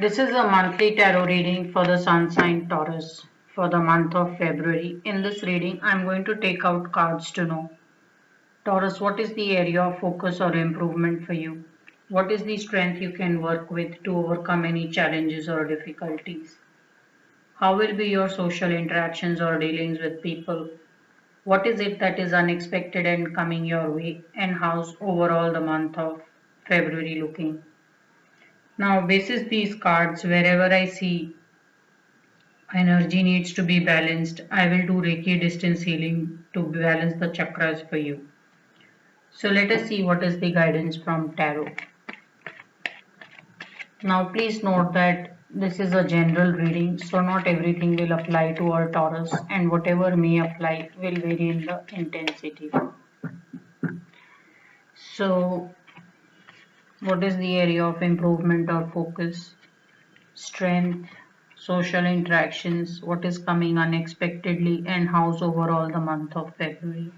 This is a monthly tarot reading for the sun sign Taurus for the month of February. In this reading, I am going to take out cards to know. Taurus, what is the area of focus or improvement for you? What is the strength you can work with to overcome any challenges or difficulties? How will be your social interactions or dealings with people? What is it that is unexpected and coming your way? And how's overall the month of February looking? Now, basis these cards, wherever I see energy needs to be balanced, I will do Reiki distance healing to balance the chakras for you. So let us see what is the guidance from tarot. Now please note that this is a general reading, so not everything will apply to all Taurus, and whatever may apply will vary in the intensity. So what is the area of improvement or focus? Strength, social interactions, what is coming unexpectedly, and how's overall the month of February.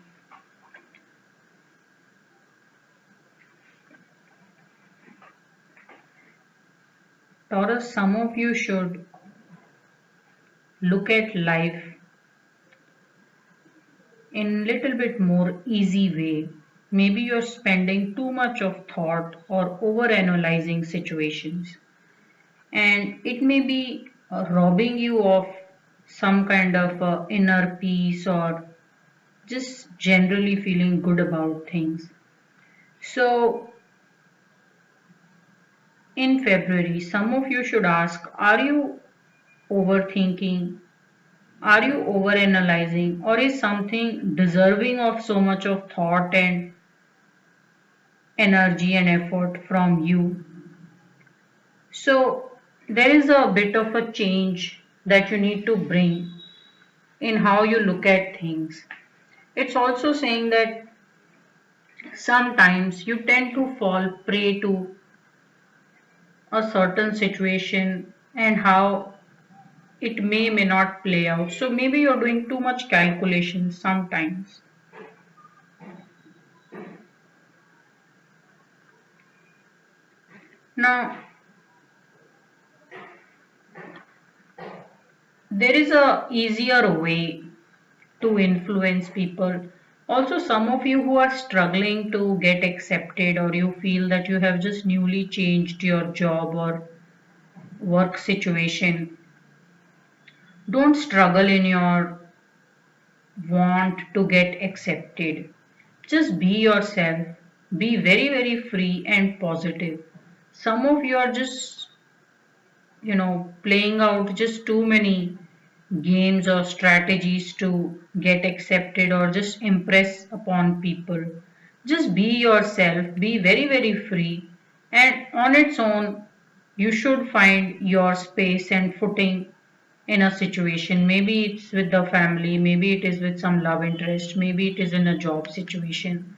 Taurus, some of you should look at life in little bit more easy way. Maybe you're spending too much of thought or over analyzing situations, and it may be robbing you of some kind of inner peace or just generally feeling good about things. So in February, some of you should ask, are you overthinking? Are you overanalyzing? Or is something deserving of so much of thought and energy and effort from you? So there is a bit of a change that you need to bring in how you look at things. It's also saying that sometimes you tend to fall prey to a certain situation and how it may not play out. So maybe you're doing too much calculation sometimes. Now there is a easier way to influence people. Also, some of you who are struggling to get accepted, or you feel that you have just newly changed your job or work situation, don't struggle in your want to get accepted. Just be yourself. Be very, very free and positive. Some of you are just, playing out just too many games or strategies to get accepted or just impress upon people. Just be yourself, be very, very free, and on its own, you should find your space and footing in a situation. Maybe it's with the family, maybe it is with some love interest, maybe it is in a job situation.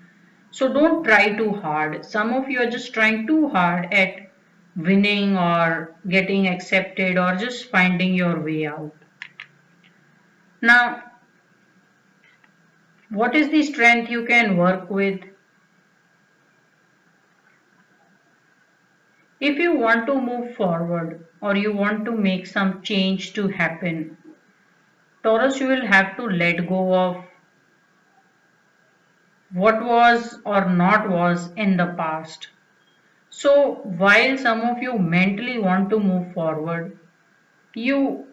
So don't try too hard. Some of you are just trying too hard at winning or getting accepted or just finding your way out. Now, what is the strength you can work with? If you want to move forward or you want to make some change to happen, Taurus, you will have to let go of what was or not was in the past. So, while some of you mentally want to move forward, you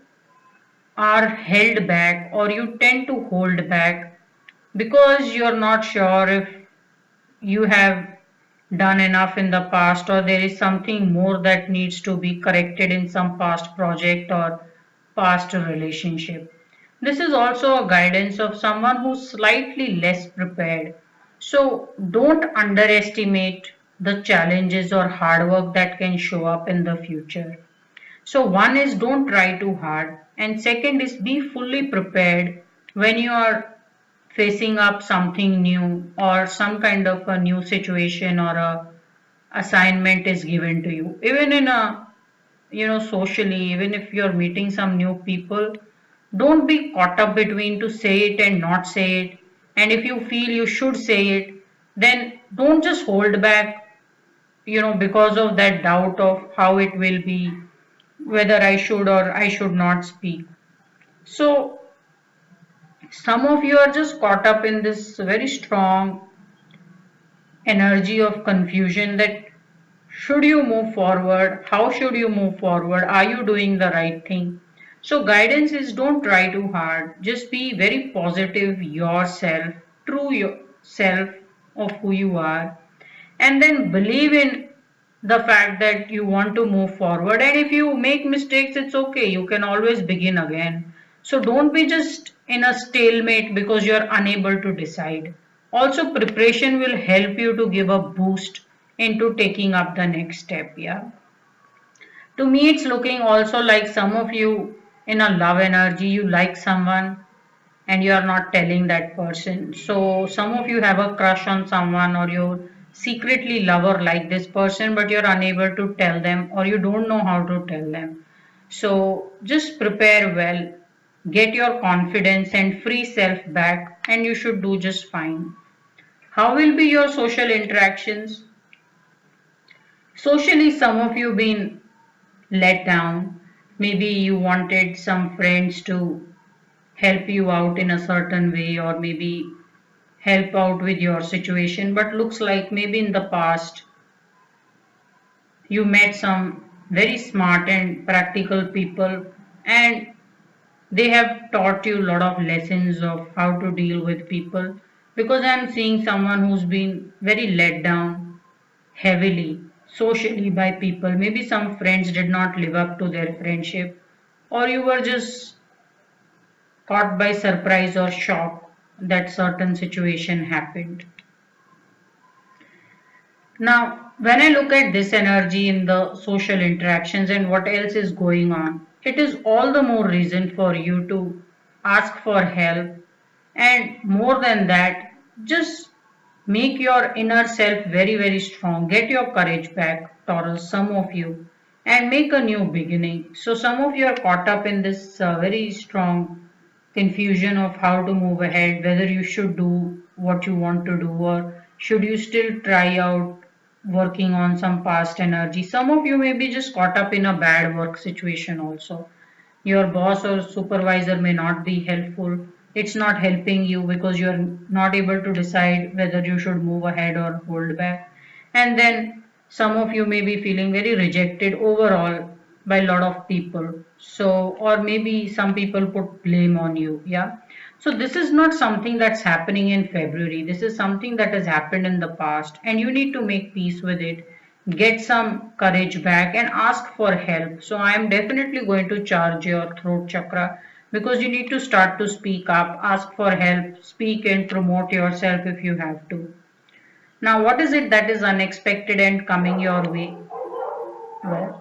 are held back or you tend to hold back because you're not sure if you have done enough in the past or there is something more that needs to be corrected in some past project or past relationship. This is also a guidance of someone who's slightly less prepared. So don't underestimate the challenges or hard work that can show up in the future. So one is don't try too hard, and second is be fully prepared when you are facing up something new or some kind of a new situation or a assignment is given to you. Even in a socially, even if you're meeting some new people, don't be caught up between to say it and not say it. And if you feel you should say it, then don't just hold back because of that doubt of how it will be whether I should or I should not speak. So some of you are just caught up in this very strong energy of confusion that should you move forward? How should you move forward? Are you doing the right thing? So guidance is don't try too hard. Just be very positive yourself, true yourself of who you are, and then believe in the fact that you want to move forward. And if you make mistakes, it's okay. You can always begin again. So don't be just in a stalemate because you're unable to decide. Also, preparation will help you to give a boost into taking up the next step. Yeah. To me, it's looking also like some of you in a love energy, you like someone and you are not telling that person. So some of you have a crush on someone or you secretly love or like this person, but you're unable to tell them or you don't know how to tell them. So just prepare well, get your confidence and free self back, and you should do just fine. How will be your social interactions? Socially, some of you been let down. Maybe you wanted some friends to help you out in a certain way or maybe help out with your situation, but looks like maybe in the past you met some very smart and practical people and they have taught you a lot of lessons of how to deal with people, because I'm seeing someone who's been very let down heavily socially by people. Maybe some friends did not live up to their friendship, or you were just caught by surprise or shock that certain situation happened. Now, when I look at this energy in the social interactions and what else is going on, it is all the more reason for you to ask for help. And more than that, just make your inner self very, very strong. Get your courage back, Taurus, some of you, and make a new beginning. So, some of you are caught up in this very strong confusion of how to move ahead, whether you should do what you want to do or should you still try out working on some past energy. Some of you may be just caught up in a bad work situation also. Your boss or supervisor may not be helpful. It's not helping you because you're not able to decide whether you should move ahead or hold back. And then some of you may be feeling very rejected overall by a lot of people. So, or maybe some people put blame on you. Yeah. So, this is not something that's happening in February. This is something that has happened in the past, and you need to make peace with it, get some courage back and ask for help. So I am definitely going to charge your throat chakra because you need to start to speak up, ask for help, speak and promote yourself if you have to. Now, what is it that is unexpected and coming your way? Well,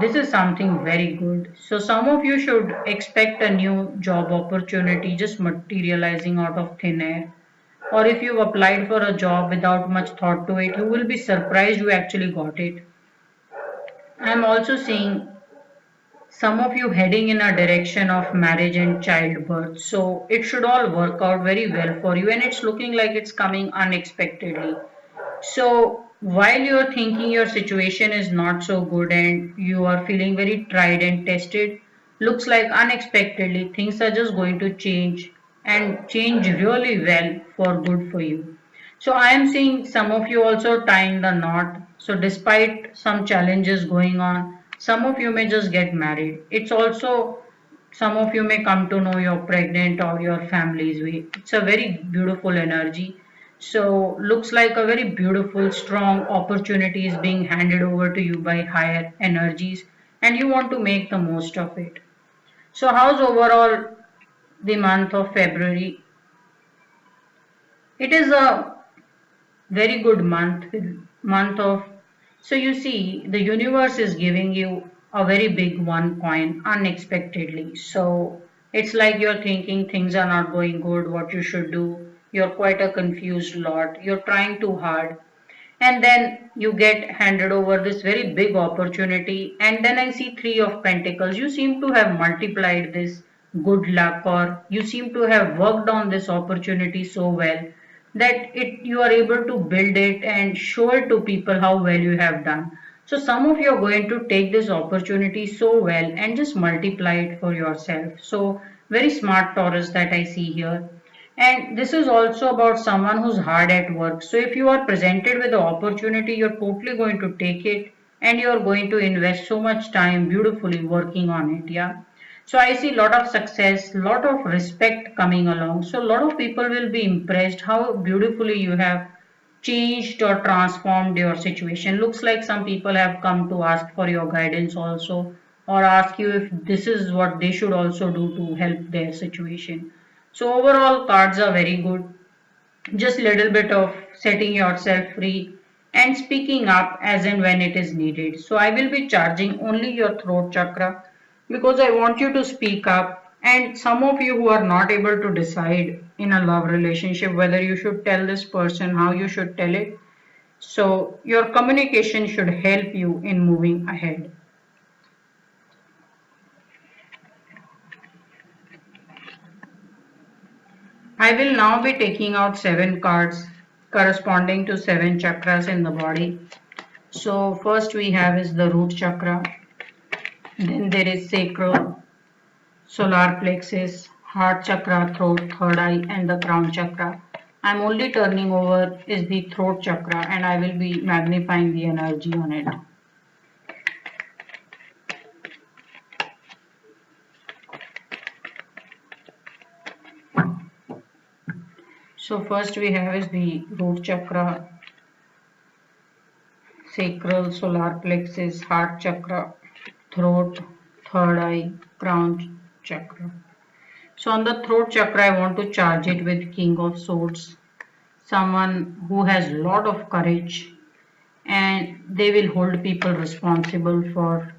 this is something very good. So some of you should expect a new job opportunity just materializing out of thin air. Or if you've applied for a job without much thought to it, you will be surprised you actually got it. I'm also seeing some of you heading in a direction of marriage and childbirth. So it should all work out very well for you, and it's looking like it's coming unexpectedly. So while you're thinking your situation is not so good and you are feeling very tried and tested, looks like unexpectedly things are just going to change and change really well for good for you. So I am seeing some of you also tying the knot. So despite some challenges going on, some of you may just get married. It's also some of you may come to know you're pregnant or your family is weak. It's a very beautiful energy. So looks like a very beautiful, strong opportunity is being handed over to you by higher energies and you want to make the most of it. So how's overall the month of February? It is a very good month of, so you see the universe is giving you a very big one coin unexpectedly. So it's like you're thinking things are not going good, what you should do, you're quite a confused lot, you're trying too hard, and then you get handed over this very big opportunity, and then I see 3 of Pentacles. You seem to have multiplied this good luck, or you seem to have worked on this opportunity so well that it you are able to build it and show it to people how well you have done. So some of you are going to take this opportunity so well and just multiply it for yourself. So very smart Taurus that I see here. And this is also about someone who's hard at work. So if you are presented with the opportunity, you're totally going to take it and you're going to invest so much time beautifully working on it. Yeah. So I see a lot of success, lot of respect coming along. So a lot of people will be impressed how beautifully you have changed or transformed your situation. Looks like some people have come to ask for your guidance also, or ask you if this is what they should also do to help their situation. So overall cards are very good. Just little bit of setting yourself free and speaking up as and when it is needed. So I will be charging only your throat chakra because I want you to speak up. And some of you who are not able to decide in a love relationship whether you should tell this person, how you should tell it. So your communication should help you in moving ahead. I will now be taking out 7 cards corresponding to 7 chakras in the body. So first we have is the root chakra, then there is sacral, solar plexus, heart chakra, throat, third eye and the crown chakra. I'm only turning over is the throat chakra and I will be magnifying the energy on it. So first we have is the root chakra, sacral, solar plexus, heart chakra, throat, third eye, crown chakra. So on the throat chakra, I want to charge it with King of Swords, someone who has lot of courage and they will hold people responsible for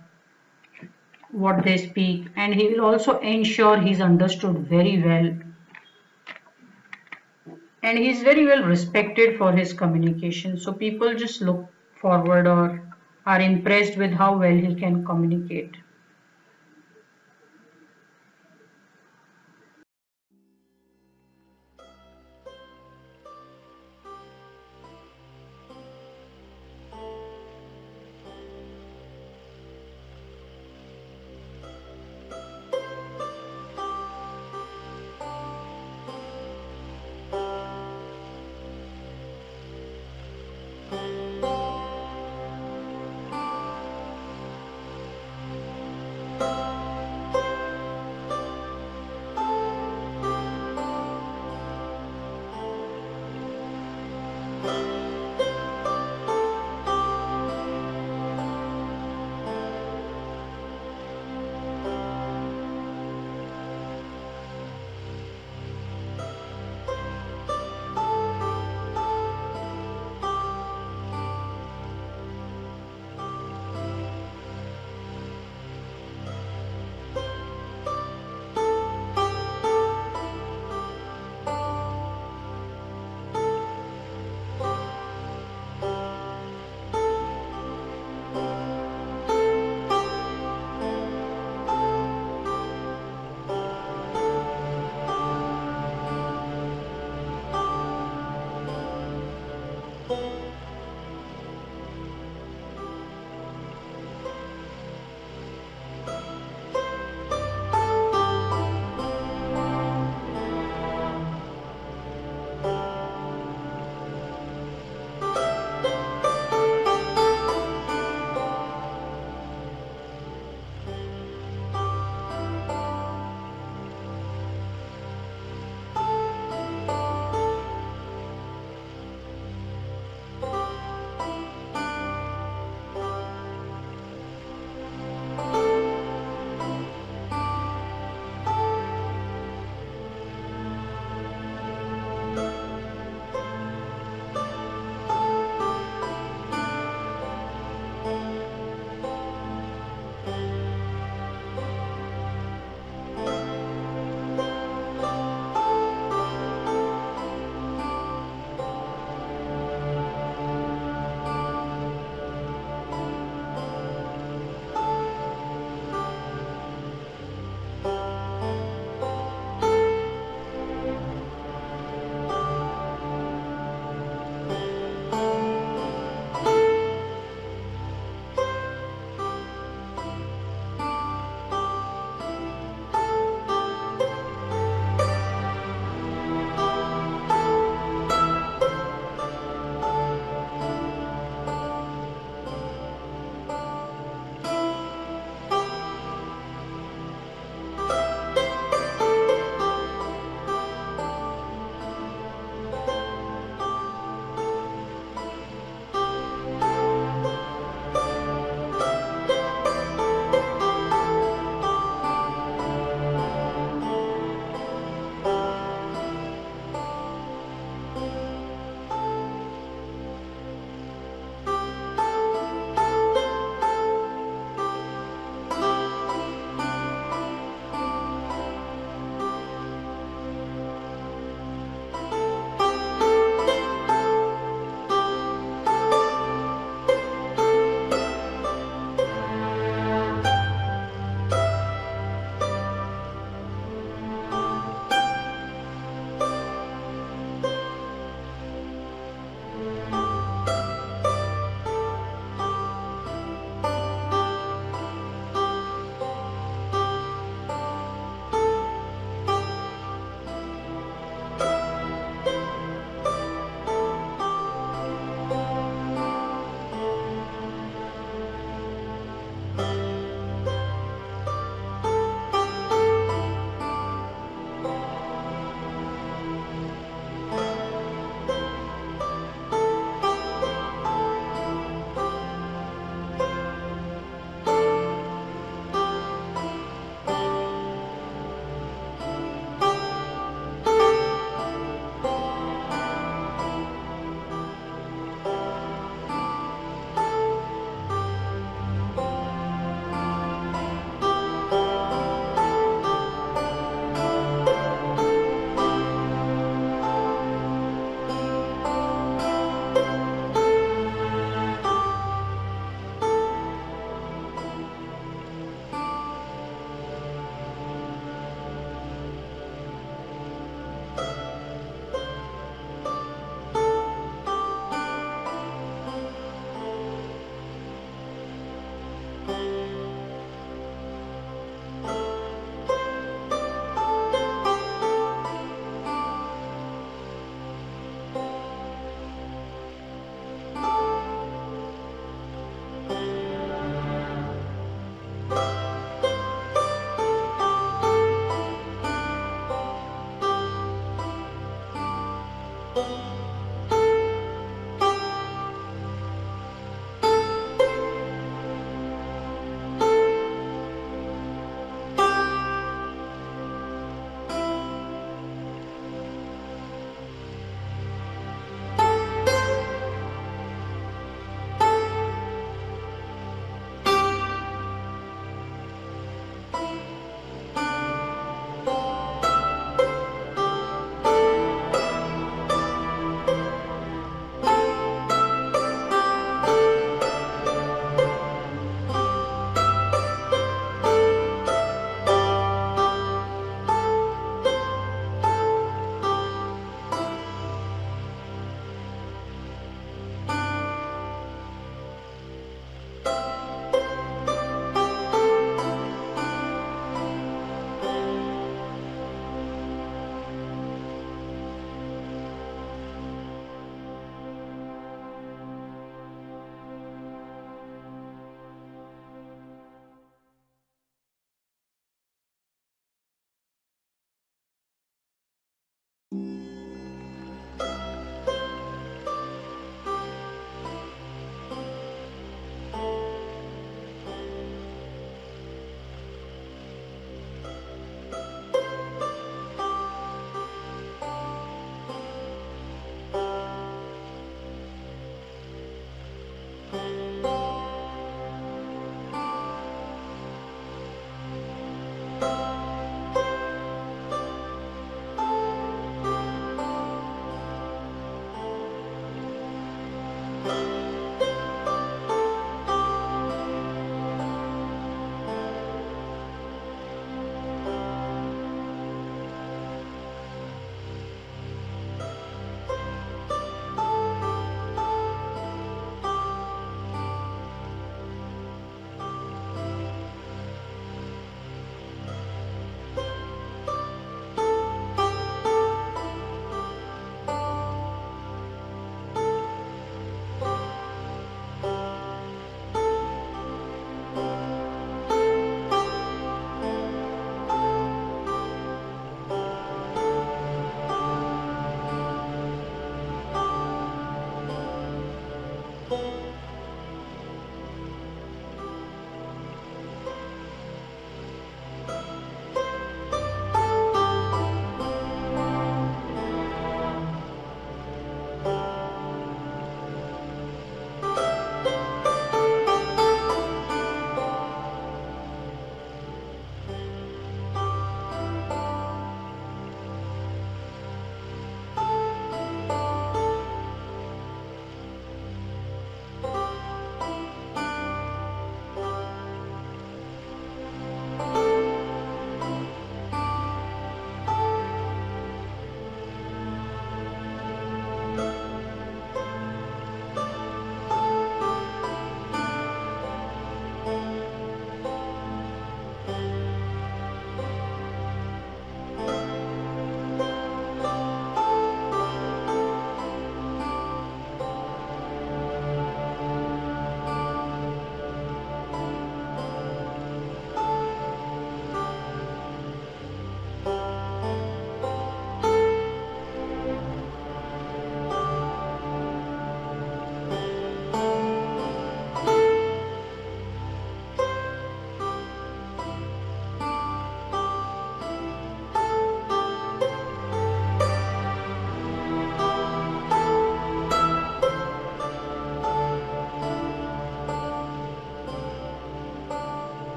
what they speak, and he will also ensure he's understood very well, and he's very well respected for his communication. So people just look forward or are impressed with how well he can communicate.